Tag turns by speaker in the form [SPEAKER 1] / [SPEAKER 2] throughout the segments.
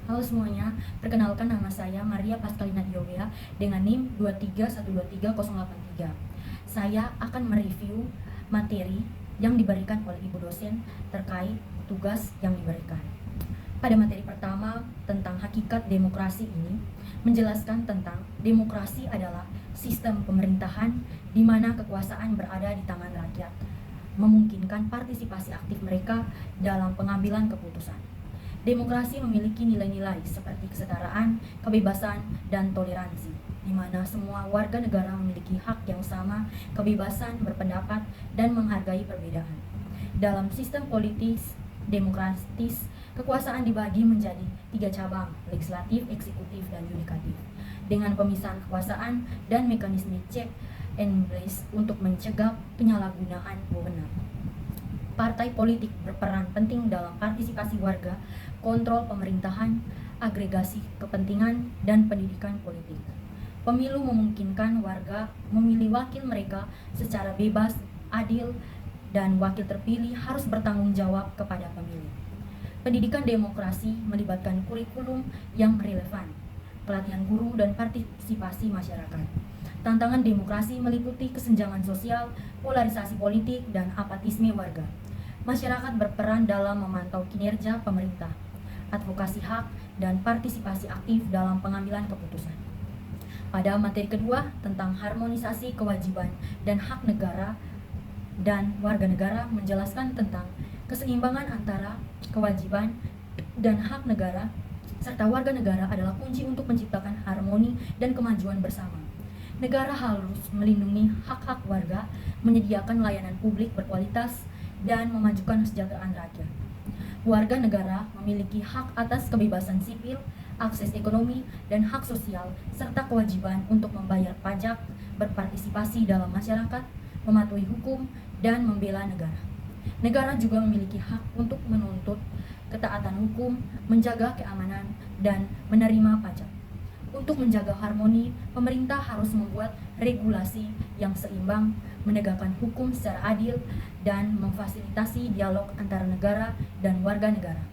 [SPEAKER 1] Halo semuanya, perkenalkan nama saya Maria Pascalina Diowea dengan NIM 231230883. Saya akan mereview materi yang diberikan oleh Ibu dosen terkait tugas yang diberikan. Pada materi pertama tentang hakikat demokrasi ini, menjelaskan tentang demokrasi adalah sistem pemerintahan di mana kekuasaan berada di tangan rakyat, memungkinkan partisipasi aktif mereka dalam pengambilan keputusan. Demokrasi memiliki nilai-nilai seperti kesetaraan, kebebasan, dan toleransi, di mana semua warga negara memiliki hak yang sama, kebebasan berpendapat, dan menghargai perbedaan. Dalam sistem politis demokratis, kekuasaan dibagi menjadi 3 cabang, legislatif, eksekutif, dan yudikatif, dengan pemisahan kekuasaan dan mekanisme check and balance untuk mencegah penyalahgunaan wewenang. Partai politik berperan penting dalam partisipasi warga, kontrol pemerintahan, agregasi kepentingan, dan pendidikan politik. Pemilu memungkinkan warga memilih wakil mereka secara bebas, adil, dan wakil terpilih harus bertanggung jawab kepada pemilih. Pendidikan demokrasi melibatkan kurikulum yang relevan, pelatihan guru, dan partisipasi masyarakat. Tantangan demokrasi meliputi kesenjangan sosial, polarisasi politik, dan apatisme warga. Masyarakat berperan dalam memantau kinerja pemerintah, advokasi hak, dan partisipasi aktif dalam pengambilan keputusan. Pada materi kedua tentang harmonisasi kewajiban dan hak negara dan warga negara, menjelaskan tentang keseimbangan antara kewajiban dan hak negara serta warga negara adalah kunci untuk menciptakan harmoni dan kemajuan bersama. Negara harus melindungi hak-hak warga, menyediakan layanan publik berkualitas, dan memajukan kesejahteraan rakyat. Warga negara memiliki hak atas kebebasan sipil, akses ekonomi, dan hak sosial, serta kewajiban untuk membayar pajak, berpartisipasi dalam masyarakat, mematuhi hukum, dan membela negara. Negara juga memiliki hak untuk menuntut ketaatan hukum, menjaga keamanan, dan menerima pajak. Untuk menjaga harmoni, pemerintah harus membuat regulasi yang seimbang, menegakkan hukum secara adil, dan memfasilitasi dialog antara negara dan warga negara.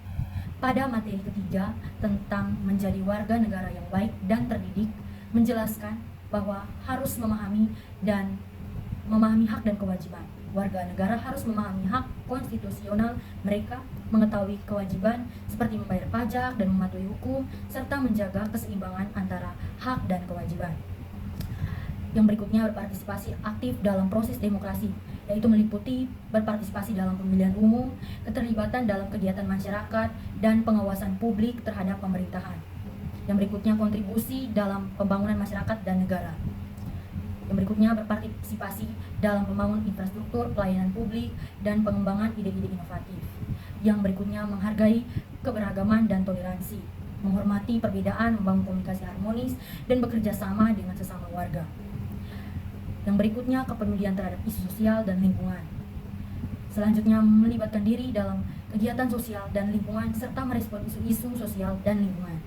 [SPEAKER 1] Pada materi ketiga tentang menjadi warga negara yang baik dan terdidik, menjelaskan bahwa harus memahami hak dan kewajiban. Warga negara harus memahami hak konstitusional mereka, mengetahui kewajiban seperti membayar pajak dan mematuhi hukum, serta menjaga keseimbangan antara hak dan kewajiban. Yang berikutnya, berpartisipasi aktif dalam proses demokrasi, yaitu meliputi berpartisipasi dalam pemilihan umum, keterlibatan dalam kegiatan masyarakat, dan pengawasan publik terhadap pemerintahan. Yang berikutnya, kontribusi dalam pembangunan masyarakat dan negara. Yang berikutnya, berpartisipasi dalam membangun infrastruktur, pelayanan publik, dan pengembangan ide-ide inovatif. Yang berikutnya, menghargai keberagaman dan toleransi, menghormati perbedaan, membangun komunikasi harmonis, dan bekerja sama dengan sesama warga. Yang berikutnya, kepedulian terhadap isu sosial dan lingkungan. Selanjutnya, melibatkan diri dalam kegiatan sosial dan lingkungan, serta merespon isu-isu sosial dan lingkungan.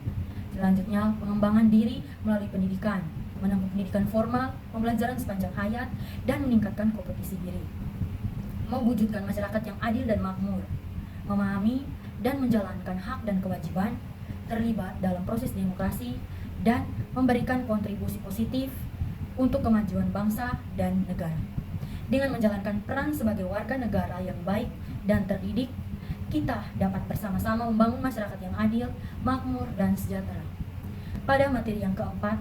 [SPEAKER 1] Selanjutnya, pengembangan diri melalui pendidikan, menempuh pendidikan formal, pembelajaran sepanjang hayat, dan meningkatkan kompetisi diri. Mewujudkan masyarakat yang adil dan makmur, memahami dan menjalankan hak dan kewajiban, terlibat dalam proses demokrasi, dan memberikan kontribusi positif untuk kemajuan bangsa dan negara. Dengan menjalankan peran sebagai warga negara yang baik dan terdidik, kita dapat bersama-sama membangun masyarakat yang adil, makmur, dan sejahtera. Pada materi yang keempat,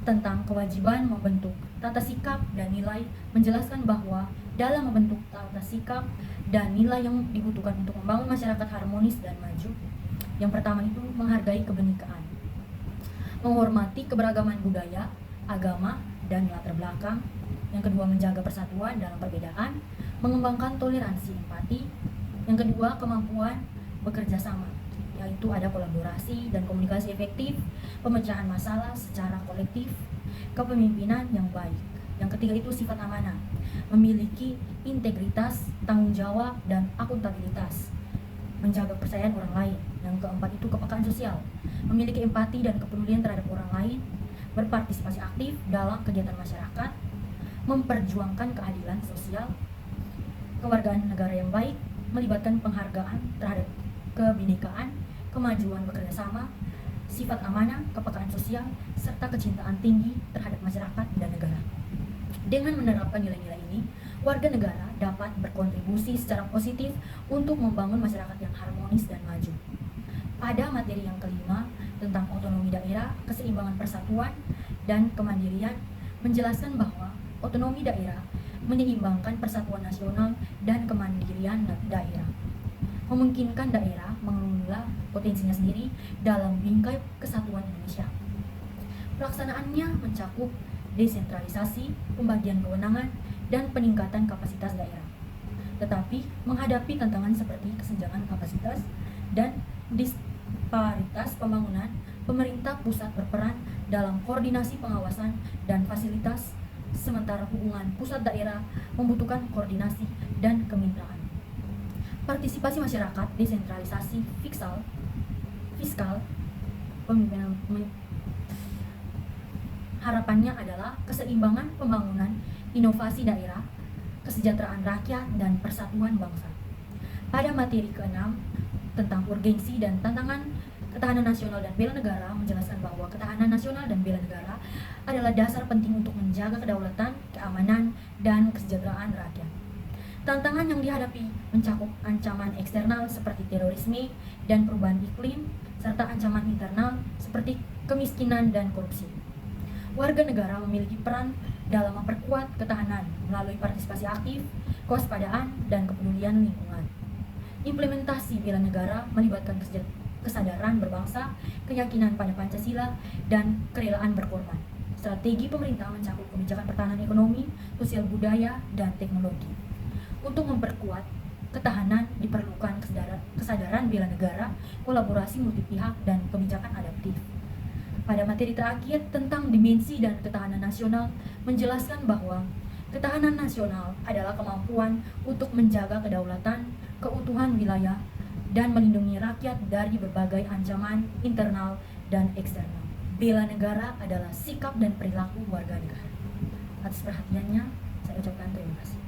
[SPEAKER 1] tentang kewajiban membentuk tata sikap dan nilai, menjelaskan bahwa dalam membentuk tata sikap dan nilai yang dibutuhkan untuk membangun masyarakat harmonis dan maju, yang pertama itu menghargai kebenekaan, menghormati keberagaman budaya, agama, dan latar belakang. Yang kedua, menjaga persatuan dalam perbedaan, mengembangkan toleransi empati. Yang kedua, kemampuan bekerja sama, yaitu ada kolaborasi dan komunikasi efektif, pemecahan masalah secara kolektif, kepemimpinan yang baik. Yang ketiga itu sifat amanah, memiliki integritas, tanggung jawab, dan akuntabilitas, menjaga kepercayaan orang lain. Yang keempat itu kepekaan sosial, memiliki empati dan kepedulian terhadap orang lain, berpartisipasi aktif dalam kegiatan masyarakat, memperjuangkan keadilan sosial. Kewargaan negara yang baik melibatkan penghargaan terhadap kebinekaan, kemajuan bekerja sama, sifat amanah, kepekaan sosial, serta kecintaan tinggi terhadap masyarakat dan negara. Dengan menerapkan nilai-nilai ini, warga negara dapat berkontribusi secara positif untuk membangun masyarakat yang harmonis dan maju. Pada materi yang kelima tentang otonomi daerah, keseimbangan persatuan, dan kemandirian, menjelaskan bahwa otonomi daerah menyeimbangkan persatuan nasional dan kemandirian daerah, memungkinkan daerah mengelola potensinya sendiri dalam bingkai kesatuan Indonesia. Pelaksanaannya mencakup desentralisasi, pembagian kewenangan, dan peningkatan kapasitas daerah. Tetapi menghadapi tantangan seperti kesenjangan kapasitas dan disparitas pembangunan, pemerintah pusat berperan dalam koordinasi pengawasan dan fasilitas, sementara hubungan pusat daerah membutuhkan koordinasi dan kemitraan. Partisipasi masyarakat, desentralisasi fiskal, pemimpinan harapannya adalah keseimbangan pembangunan, inovasi daerah, kesejahteraan rakyat, dan persatuan bangsa. Pada materi ke-6 tentang urgensi dan tantangan ketahanan nasional dan bela negara, menjelaskan bahwa ketahanan nasional dan bela negara adalah dasar penting untuk menjaga kedaulatan, keamanan, dan kesejahteraan rakyat. Tantangan yang dihadapi mencakup ancaman eksternal seperti terorisme dan perubahan iklim, serta ancaman internal seperti kemiskinan dan korupsi. Warga negara memiliki peran dalam memperkuat ketahanan melalui partisipasi aktif, kewaspadaan, dan kepedulian lingkungan. Implementasi bela negara melibatkan kesadaran berbangsa, keyakinan pada Pancasila, dan kerelaan berkorban. Strategi pemerintah mencakup kebijakan pertahanan ekonomi, sosial budaya, dan teknologi. Untuk memperkuat ketahanan diperlukan kesadaran bela negara, kolaborasi multi pihak, dan kebijakan adaptif. Pada materi terakhir tentang dimensi dan ketahanan nasional, menjelaskan bahwa ketahanan nasional adalah kemampuan untuk menjaga kedaulatan, keutuhan wilayah, dan melindungi rakyat dari berbagai ancaman internal dan eksternal. Bela negara adalah sikap dan perilaku warga negara. Atas perhatiannya, saya ucapkan terima kasih.